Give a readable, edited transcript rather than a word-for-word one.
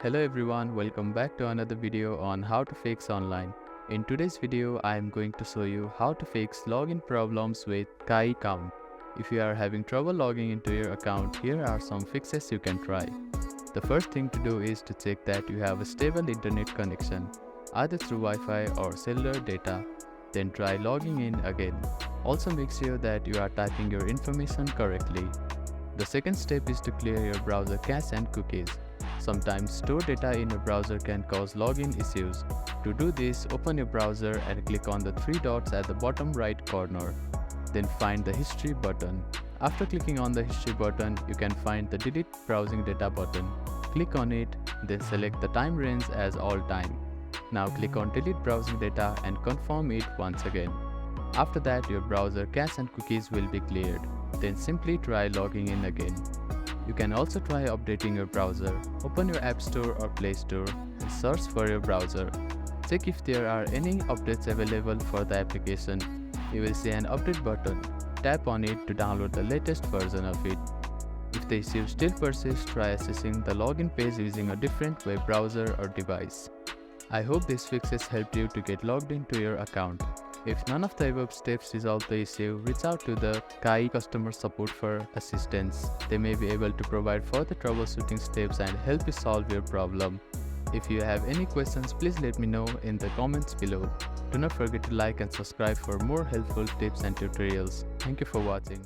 Hello everyone, welcome back to another video on how to fix online. In today's video, I am going to show you how to fix login problems with Kite account. If you are having trouble logging into your account, here are some fixes you can try. The first thing to do is to check that you have a stable internet connection, either through Wi-Fi or cellular data. Then try logging in again. Also make sure that you are typing your information correctly. The second step is to clear your browser cache and cookies. Sometimes stored data in your browser can cause login issues. To do this, open your browser and click on the three dots at the bottom right corner. Then find the history button. After clicking on the history button, you can find the delete browsing data button. Click on it, then select the time range as all time. Now click on delete browsing data and confirm it once again. After that, your browser cache and cookies will be cleared. Then simply try logging in again. You can also try updating your browser. Open your App Store or Play Store and search for your browser. Check if there are any updates available for the application. You will see an update button. Tap on it to download the latest version of it. If the issue still persists, try accessing the login page using a different web browser or device. I hope these fixes helped you to get logged into your account. If none of the above steps resolve the issue, reach out to the Kite customer support for assistance. They may be able to provide further troubleshooting steps and help you solve your problem. If you have any questions, please let me know in the comments below. Do not forget to like and subscribe for more helpful tips and tutorials. Thank you for watching.